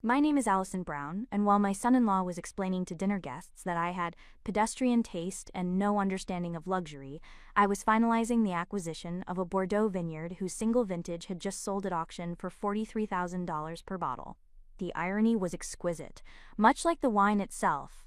My name is Allison Brown, and while my son-in-law was explaining to dinner guests that I had pedestrian taste and no understanding of luxury, I was finalizing the acquisition of a Bordeaux vineyard whose single vintage had just sold at auction for $43,000 per bottle. The irony was exquisite, much like the wine itself.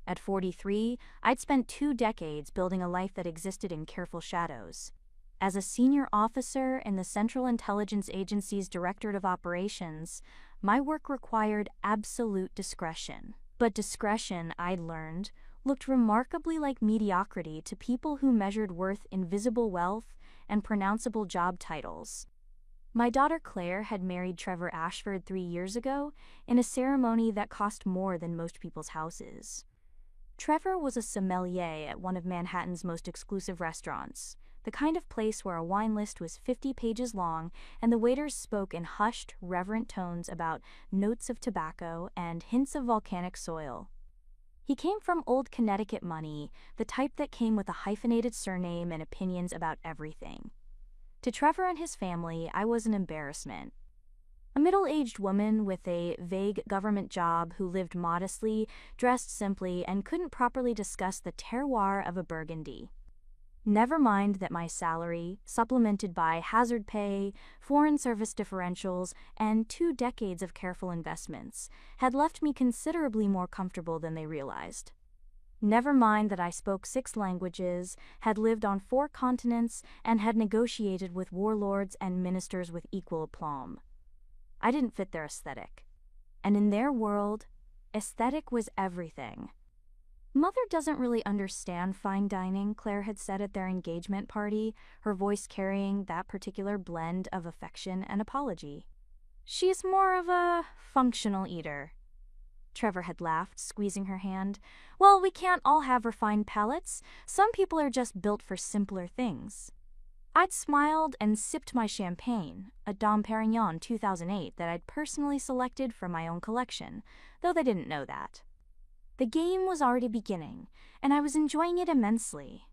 At 43, I'd spent 2 decades building a life that existed in careful shadows. As a senior officer in the Central Intelligence Agency's Directorate of Operations, my work required absolute discretion. But discretion, I'd learned, looked remarkably like mediocrity to people who measured worth in visible wealth and pronounceable job titles. My daughter Claire had married Trevor Ashford 3 years ago in a ceremony that cost more than most people's houses. Trevor was a sommelier at one of Manhattan's most exclusive restaurants, the kind of place where a wine list was 50 pages long and the waiters spoke in hushed, reverent tones about notes of tobacco and hints of volcanic soil. He came from old Connecticut money, the type that came with a hyphenated surname and opinions about everything. To Trevor and his family, I was an embarrassment. A middle-aged woman with a vague government job who lived modestly, dressed simply, and couldn't properly discuss the terroir of a Burgundy. Never mind that my salary, supplemented by hazard pay, foreign service differentials, and 2 decades of careful investments, had left me considerably more comfortable than they realized. Never mind that I spoke 6 languages, had lived on 4 continents, and had negotiated with warlords and ministers with equal aplomb. I didn't fit their aesthetic. And in their world, aesthetic was everything. "Mother doesn't really understand fine dining," Claire had said at their engagement party, her voice carrying that particular blend of affection and apology. "She's more of a functional eater." Trevor had laughed, squeezing her hand. "Well, we can't all have refined palates. Some people are just built for simpler things." I'd smiled and sipped my champagne, a Dom Perignon 2008 that I'd personally selected from my own collection, though they didn't know that. The game was already beginning, and I was enjoying it immensely.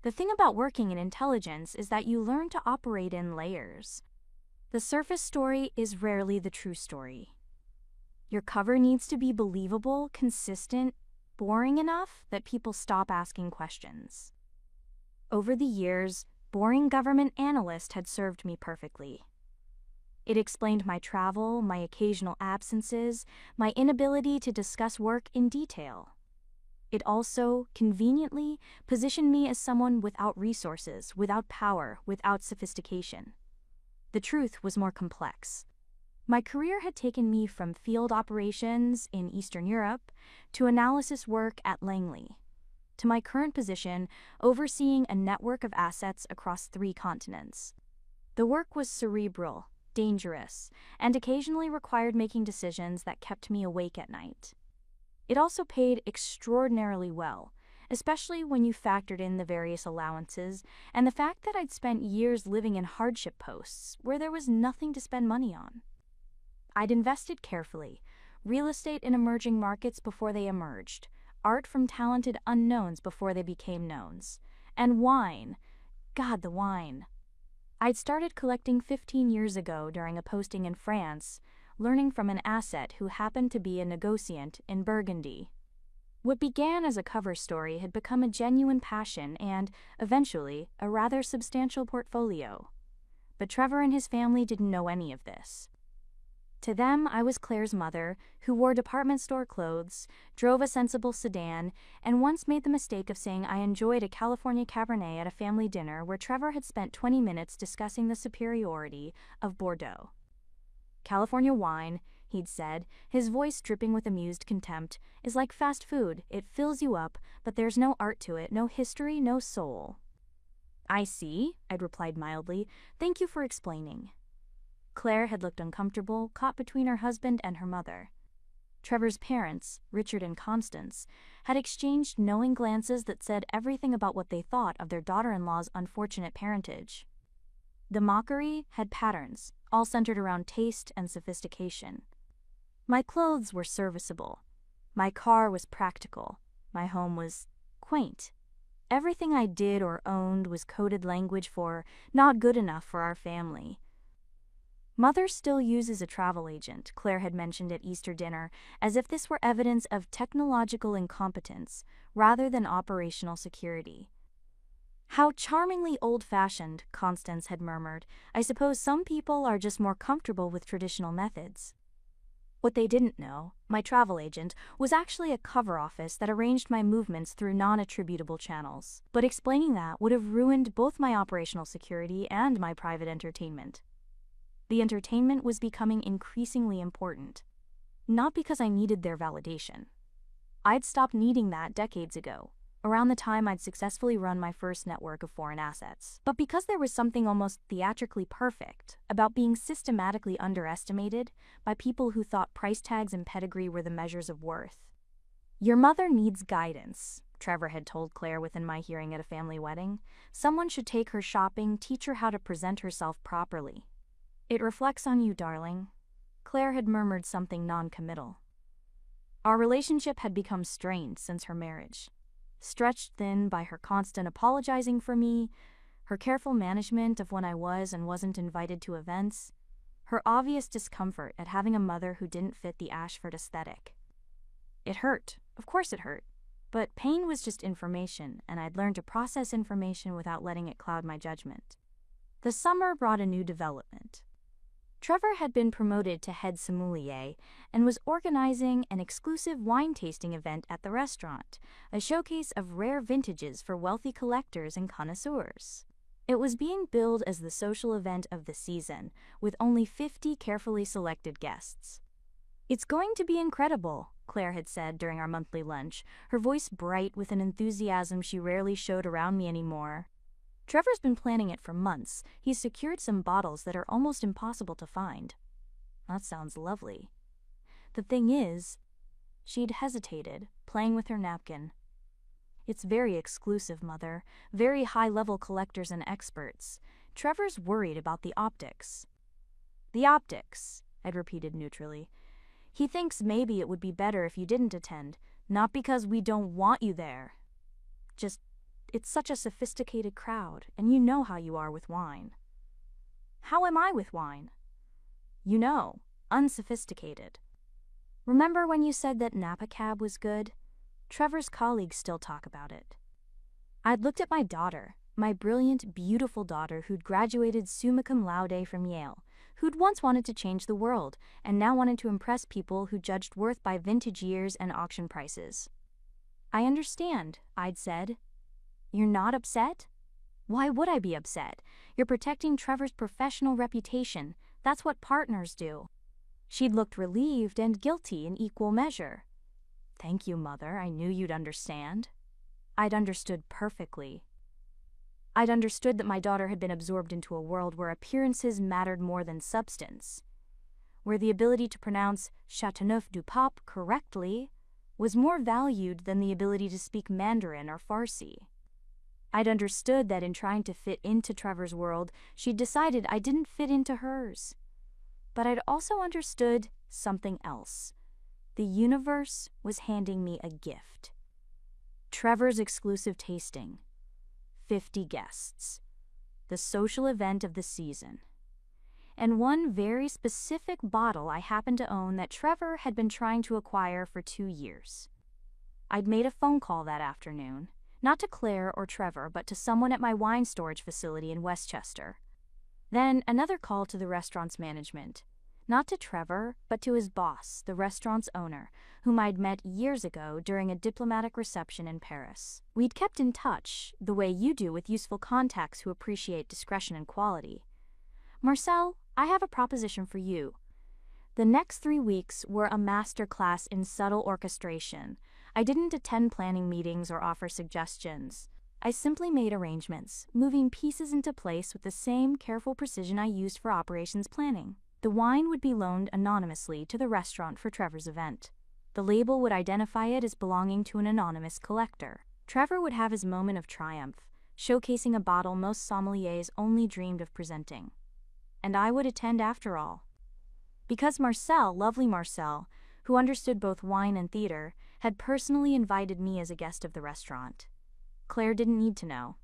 The thing about working in intelligence is that you learn to operate in layers. The surface story is rarely the true story. Your cover needs to be believable, consistent, boring enough that people stop asking questions. Over the years, boring government analyst had served me perfectly. It explained my travel, my occasional absences, my inability to discuss work in detail. It also, conveniently, positioned me as someone without resources, without power, without sophistication. The truth was more complex. My career had taken me from field operations in Eastern Europe to analysis work at Langley, to my current position overseeing a network of assets across 3 continents. The work was cerebral, dangerous, and occasionally required making decisions that kept me awake at night. It also paid extraordinarily well, especially when you factored in the various allowances and the fact that I'd spent years living in hardship posts where there was nothing to spend money on. I'd invested carefully, real estate in emerging markets before they emerged, art from talented unknowns before they became knowns, and wine. God, the wine. I'd started collecting 15 years ago during a posting in France, learning from an asset who happened to be a negociant in Burgundy. What began as a cover story had become a genuine passion and, eventually, a rather substantial portfolio. But Trevor and his family didn't know any of this. To them, I was Claire's mother, who wore department store clothes, drove a sensible sedan, and once made the mistake of saying I enjoyed a California Cabernet at a family dinner where Trevor had spent 20 minutes discussing the superiority of Bordeaux. "California wine," he'd said, his voice dripping with amused contempt, "is like fast food. It fills you up, but there's no art to it, no history, no soul." "I see," I'd replied mildly. "Thank you for explaining." Claire had looked uncomfortable, caught between her husband and her mother. Trevor's parents, Richard and Constance, had exchanged knowing glances that said everything about what they thought of their daughter-in-law's unfortunate parentage. The mockery had patterns, all centered around taste and sophistication. My clothes were serviceable. My car was practical. My home was quaint. Everything I did or owned was coded language for not good enough for our family. Mother still uses a travel agent, Claire had mentioned at Easter dinner, as if this were evidence of technological incompetence rather than operational security. How charmingly old-fashioned, Constance had murmured. I suppose some people are just more comfortable with traditional methods. What they didn't know, my travel agent, was actually a cover office that arranged my movements through non-attributable channels. But explaining that would have ruined both my operational security and my private entertainment. The entertainment was becoming increasingly important. Not because I needed their validation. I'd stopped needing that decades ago, around the time I'd successfully run my first network of foreign assets. But because there was something almost theatrically perfect about being systematically underestimated by people who thought price tags and pedigree were the measures of worth. Your mother needs guidance, Trevor had told Claire within my hearing at a family wedding. Someone should take her shopping, teach her how to present herself properly. It reflects on you, darling. Claire had murmured something non-committal. Our relationship had become strained since her marriage. Stretched thin by her constant apologizing for me, her careful management of when I was and wasn't invited to events, her obvious discomfort at having a mother who didn't fit the Ashford aesthetic. It hurt, of course it hurt, but pain was just information, and I'd learned to process information without letting it cloud my judgment. The summer brought a new development. Trevor had been promoted to head sommelier and was organizing an exclusive wine tasting event at the restaurant, a showcase of rare vintages for wealthy collectors and connoisseurs. It was being billed as the social event of the season, with only 50 carefully selected guests. It's going to be incredible, Claire had said during our monthly lunch, her voice bright with an enthusiasm she rarely showed around me anymore. Trevor's been planning it for months. He's secured some bottles that are almost impossible to find. That sounds lovely. The thing is, she'd hesitated, playing with her napkin. It's very exclusive, Mother. Very high-level collectors and experts. Trevor's worried about the optics. The optics, I'd repeated neutrally. He thinks maybe it would be better if you didn't attend, not because we don't want you there. Just, it's such a sophisticated crowd, and you know how you are with wine. How am I with wine? You know, unsophisticated. Remember when you said that Napa Cab was good? Trevor's colleagues still talk about it. I'd looked at my daughter, my brilliant, beautiful daughter who'd graduated summa cum laude from Yale, who'd once wanted to change the world, and now wanted to impress people who judged worth by vintage years and auction prices. I understand, I'd said. You're not upset? Why would I be upset? You're protecting Trevor's professional reputation. That's what partners do. She'd looked relieved and guilty in equal measure. Thank you, Mother. I knew you'd understand. I'd understood perfectly. I'd understood that my daughter had been absorbed into a world where appearances mattered more than substance, where the ability to pronounce Châteauneuf-du-Pape correctly was more valued than the ability to speak Mandarin or Farsi. I'd understood that in trying to fit into Trevor's world, she'd decided I didn't fit into hers. But I'd also understood something else. The universe was handing me a gift. Trevor's exclusive tasting. 50 guests. The social event of the season. And one very specific bottle I happened to own that Trevor had been trying to acquire for 2 years. I'd made a phone call that afternoon. Not to Claire or Trevor, but to someone at my wine storage facility in Westchester. Then another call to the restaurant's management. Not to Trevor, but to his boss, the restaurant's owner, whom I'd met years ago during a diplomatic reception in Paris. We'd kept in touch, the way you do with useful contacts who appreciate discretion and quality. Marcel, I have a proposition for you. The next 3 weeks were a master class in subtle orchestration. I didn't attend planning meetings or offer suggestions. I simply made arrangements, moving pieces into place with the same careful precision I used for operations planning. The wine would be loaned anonymously to the restaurant for Trevor's event. The label would identify it as belonging to an anonymous collector. Trevor would have his moment of triumph, showcasing a bottle most sommeliers only dreamed of presenting. And I would attend after all. Because Marcel, lovely Marcel, who understood both wine and theater, had personally invited me as a guest of the restaurant. Claire didn't need to know.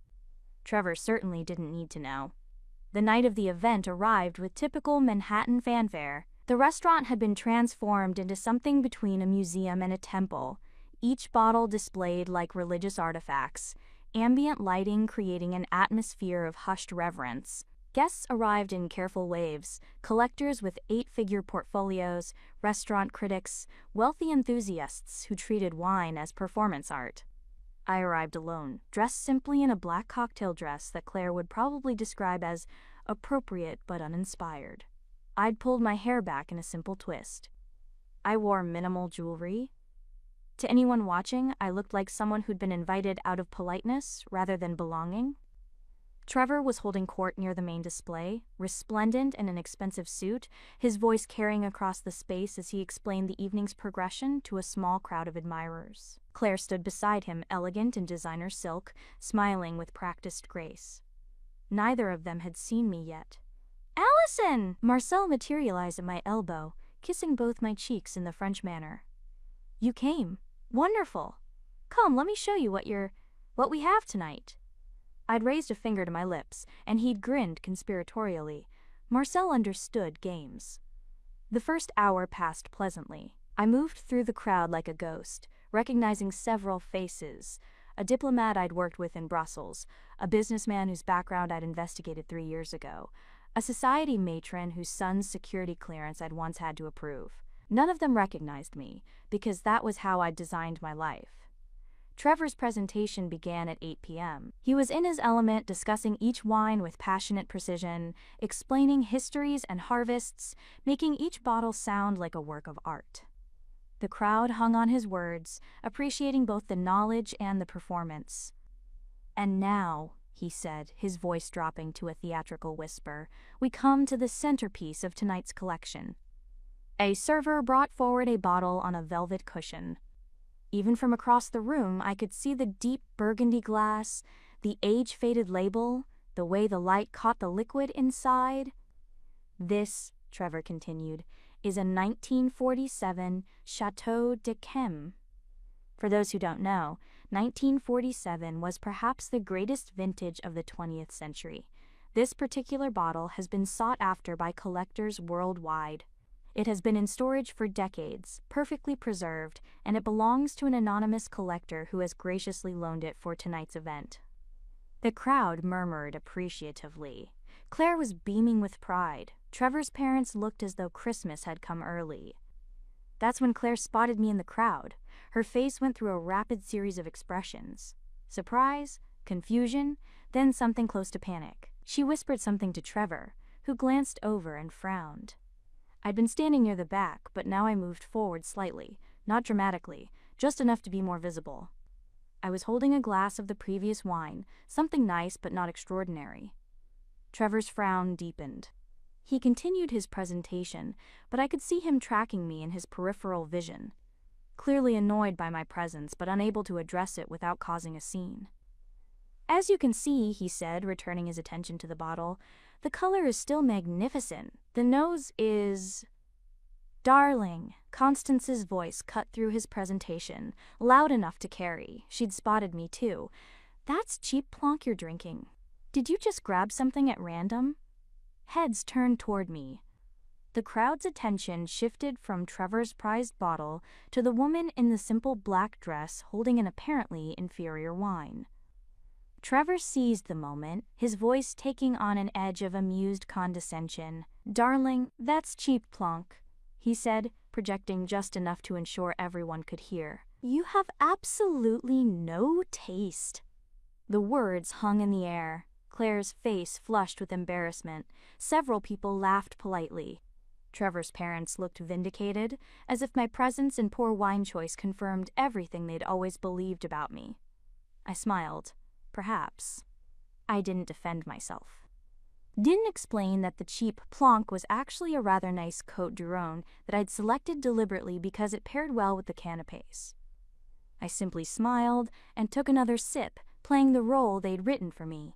Trevor certainly didn't need to know. The night of the event arrived with typical Manhattan fanfare. The restaurant had been transformed into something between a museum and a temple, each bottle displayed like religious artifacts, ambient lighting creating an atmosphere of hushed reverence. Guests arrived in careful waves, collectors with 8-figure portfolios, restaurant critics, wealthy enthusiasts who treated wine as performance art. I arrived alone, dressed simply in a black cocktail dress that Claire would probably describe as appropriate but uninspired. I'd pulled my hair back in a simple twist. I wore minimal jewelry. To anyone watching, I looked like someone who'd been invited out of politeness rather than belonging. Trevor was holding court near the main display, resplendent in an expensive suit, his voice carrying across the space as he explained the evening's progression to a small crowd of admirers. Claire stood beside him, elegant in designer silk, smiling with practiced grace. Neither of them had seen me yet. "Allison!" Marcel materialized at my elbow, kissing both my cheeks in the French manner. "You came. Wonderful. Come, let me show you what we have tonight." I'd raised a finger to my lips, and he'd grinned conspiratorially. Marcel understood games. The first hour passed pleasantly. I moved through the crowd like a ghost, recognizing several faces: a diplomat I'd worked with in Brussels, a businessman whose background I'd investigated 3 years ago, a society matron whose son's security clearance I'd once had to approve. None of them recognized me, because that was how I'd designed my life. Trevor's presentation began at 8 p.m. He was in his element, discussing each wine with passionate precision, explaining histories and harvests, making each bottle sound like a work of art. The crowd hung on his words, appreciating both the knowledge and the performance. "And now," he said, his voice dropping to a theatrical whisper, "we come to the centerpiece of tonight's collection." A server brought forward a bottle on a velvet cushion. Even from across the room, I could see the deep burgundy glass, the age-faded label, the way the light caught the liquid inside. "This," Trevor continued, "is a 1947 Chateau d'Yquem." For those who don't know, 1947 was perhaps the greatest vintage of the 20th century. This particular bottle has been sought after by collectors worldwide. It has been in storage for decades, perfectly preserved, and it belongs to an anonymous collector who has graciously loaned it for tonight's event. The crowd murmured appreciatively. Claire was beaming with pride. Trevor's parents looked as though Christmas had come early. That's when Claire spotted me in the crowd. Her face went through a rapid series of expressions: surprise, confusion, then something close to panic. She whispered something to Trevor, who glanced over and frowned. I'd been standing near the back, but now I moved forward slightly, not dramatically, just enough to be more visible. I was holding a glass of the previous wine, something nice but not extraordinary. Trevor's frown deepened. He continued his presentation, but I could see him tracking me in his peripheral vision, clearly annoyed by my presence but unable to address it without causing a scene. "As you can see," he said, returning his attention to the bottle, "the color is still magnificent. The nose is..." "Darling," Constance's voice cut through his presentation, loud enough to carry. She'd spotted me too. "That's cheap plonk you're drinking. Did you just grab something at random?" Heads turned toward me. The crowd's attention shifted from Trevor's prized bottle to the woman in the simple black dress holding an apparently inferior wine. Trevor seized the moment, his voice taking on an edge of amused condescension. "Darling, that's cheap plonk," he said, projecting just enough to ensure everyone could hear. "You have absolutely no taste." The words hung in the air. Claire's face flushed with embarrassment. Several people laughed politely. Trevor's parents looked vindicated, as if my presence and poor wine choice confirmed everything they'd always believed about me. I smiled. Perhaps. I didn't defend myself. Didn't explain that the cheap plonk was actually a rather nice Côte du Rhône that I'd selected deliberately because it paired well with the canapés. I simply smiled and took another sip, playing the role they'd written for me.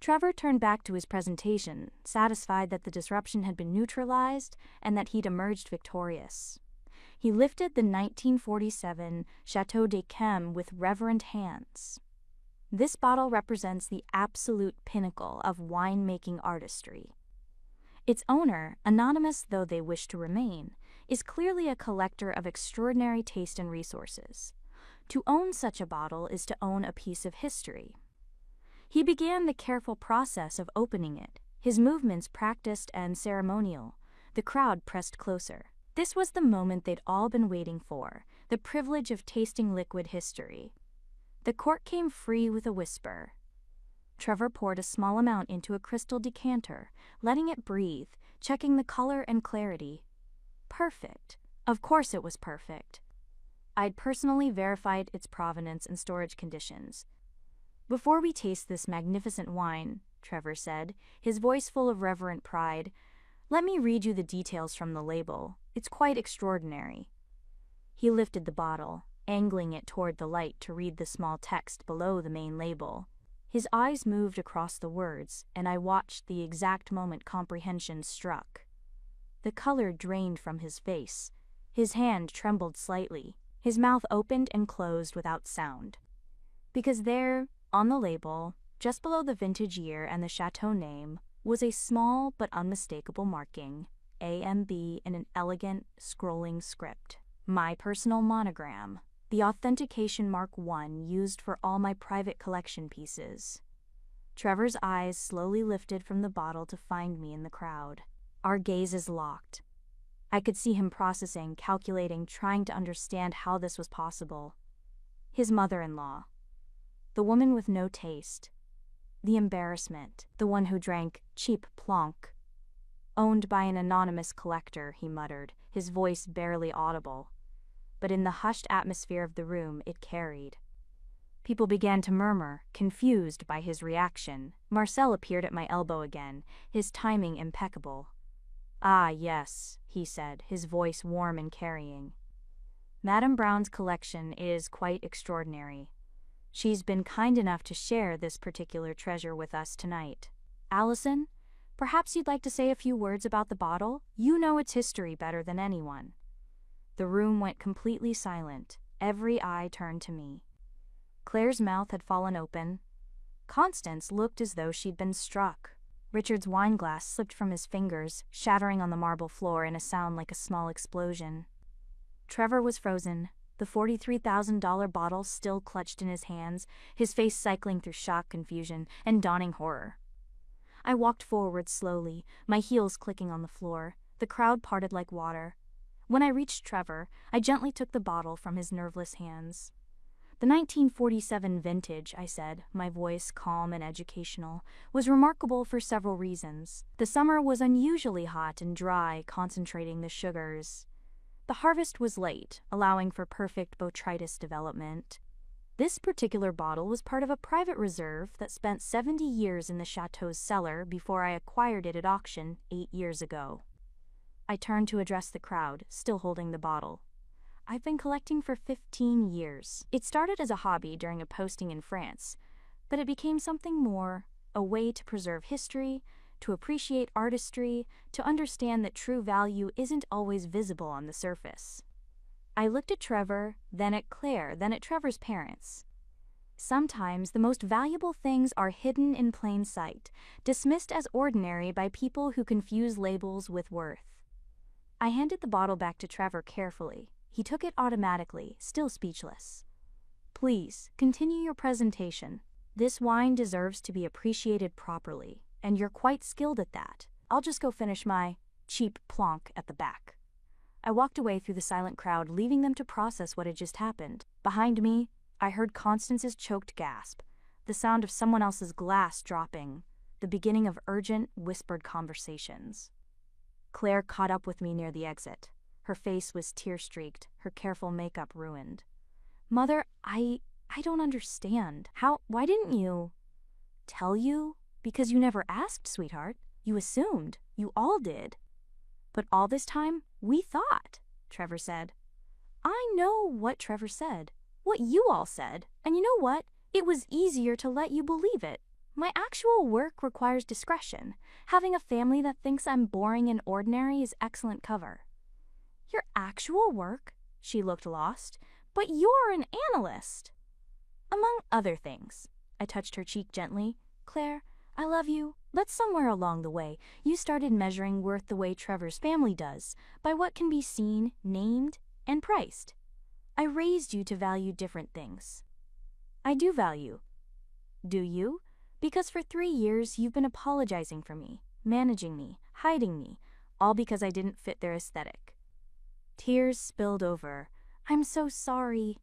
Trevor turned back to his presentation, satisfied that the disruption had been neutralized and that he'd emerged victorious. He lifted the 1947 Chateau d'Yquem with reverent hands. This bottle represents the absolute pinnacle of winemaking artistry. Its owner, anonymous though they wish to remain, is clearly a collector of extraordinary taste and resources. To own such a bottle is to own a piece of history. He began the careful process of opening it, his movements practiced and ceremonial. The crowd pressed closer. This was the moment they'd all been waiting for, the privilege of tasting liquid history. The cork came free with a whisper. Trevor poured a small amount into a crystal decanter, letting it breathe, checking the color and clarity. Perfect. Of course it was perfect. I'd personally verified its provenance and storage conditions. "Before we taste this magnificent wine," Trevor said, his voice full of reverent pride, "let me read you the details from the label. It's quite extraordinary." He lifted the bottle, angling it toward the light to read the small text below the main label. His eyes moved across the words, and I watched the exact moment comprehension struck. The color drained from his face. His hand trembled slightly. His mouth opened and closed without sound. Because there, on the label, just below the vintage year and the chateau name, was a small but unmistakable marking, AMB, in an elegant, scrolling script. My personal monogram, the authentication mark 1 used for all my private collection pieces. Trevor's eyes slowly lifted from the bottle to find me in the crowd. Our gazes locked. I could see him processing, calculating, trying to understand how this was possible. His mother-in-law. The woman with no taste. The embarrassment. The one who drank cheap plonk. Owned by an anonymous collector, he muttered, his voice barely audible. But in the hushed atmosphere of the room, it carried. People began to murmur, confused by his reaction. Marcel appeared at my elbow again, his timing impeccable. "Ah, yes," he said, his voice warm and carrying. "Madame Brown's collection is quite extraordinary. She's been kind enough to share this particular treasure with us tonight. Allison, perhaps you'd like to say a few words about the bottle? You know its history better than anyone." The room went completely silent. Every eye turned to me. Claire's mouth had fallen open. Constance looked as though she'd been struck. Richard's wineglass slipped from his fingers, shattering on the marble floor in a sound like a small explosion. Trevor was frozen, the $43,000 bottle still clutched in his hands, his face cycling through shock, confusion, and dawning horror. I walked forward slowly, my heels clicking on the floor. The crowd parted like water. When I reached Trevor, I gently took the bottle from his nerveless hands. "The 1947 vintage," I said, my voice calm and educational, "was remarkable for several reasons. The summer was unusually hot and dry, concentrating the sugars. The harvest was late, allowing for perfect botrytis development. This particular bottle was part of a private reserve that spent 70 years in the chateau's cellar before I acquired it at auction 8 years ago." I turned to address the crowd, still holding the bottle. "I've been collecting for 15 years. It started as a hobby during a posting in France, but it became something more, a way to preserve history, to appreciate artistry, to understand that true value isn't always visible on the surface." I looked at Trevor, then at Claire, then at Trevor's parents. Sometimes the most valuable things are hidden in plain sight, dismissed as ordinary by people who confuse labels with worth. I handed the bottle back to Trevor carefully. He took it automatically, still speechless. "Please, continue your presentation. This wine deserves to be appreciated properly, and you're quite skilled at that. I'll just go finish my cheap plonk at the back." I walked away through the silent crowd, leaving them to process what had just happened. Behind me, I heard Constance's choked gasp, the sound of someone else's glass dropping, the beginning of urgent, whispered conversations. Claire caught up with me near the exit. Her face was tear-streaked, her careful makeup ruined. "Mother, I don't understand. Why didn't you?" "Tell you? Because you never asked, sweetheart. You assumed. You all did." "But all this time, we thought," Trevor said. "I know what Trevor said, what you all said, and you know what? It was easier to let you believe it. My actual work requires discretion. Having a family that thinks I'm boring and ordinary is excellent cover." "Your actual work?" She looked lost. "But you're an analyst." "Among other things," I touched her cheek gently. Claire, I love you, but somewhere along the way, you started measuring worth the way Trevor's family does, by what can be seen, named, and priced. I raised you to value different things. I do value. Do you? Because for 3 years you've been apologizing for me, managing me, hiding me, all because I didn't fit their aesthetic. Tears spilled over. I'm so sorry.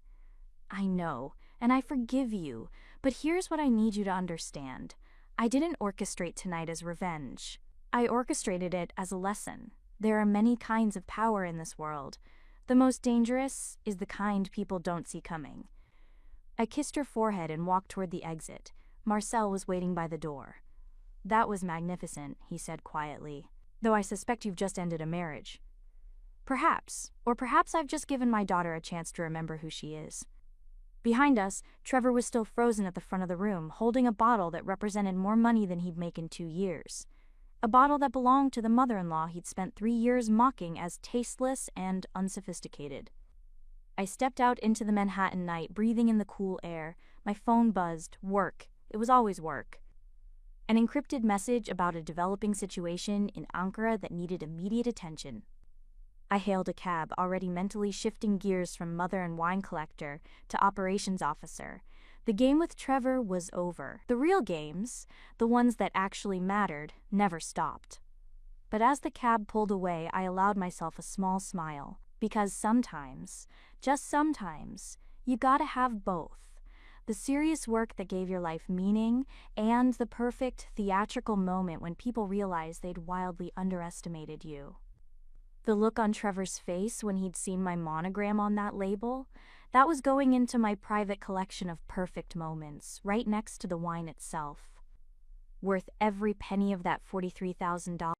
I know, and I forgive you, but here's what I need you to understand. I didn't orchestrate tonight as revenge. I orchestrated it as a lesson. There are many kinds of power in this world. The most dangerous is the kind people don't see coming. I kissed her forehead and walked toward the exit. Marcel was waiting by the door. That was magnificent, he said quietly, though I suspect you've just ended a marriage. Perhaps, or perhaps I've just given my daughter a chance to remember who she is. Behind us, Trevor was still frozen at the front of the room, holding a bottle that represented more money than he'd make in 2 years. A bottle that belonged to the mother-in-law he'd spent 3 years mocking as tasteless and unsophisticated. I stepped out into the Manhattan night, breathing in the cool air. My phone buzzed. Work. It was always work. An encrypted message about a developing situation in Ankara that needed immediate attention. I hailed a cab, already mentally shifting gears from mother and wine collector to operations officer. The game with Trevor was over. The real games, the ones that actually mattered, never stopped. But as the cab pulled away, I allowed myself a small smile. Because sometimes, just sometimes, you gotta have both. The serious work that gave your life meaning, and the perfect theatrical moment when people realized they'd wildly underestimated you. The look on Trevor's face when he'd seen my monogram on that label, that was going into my private collection of perfect moments, right next to the wine itself. Worth every penny of that $43,000.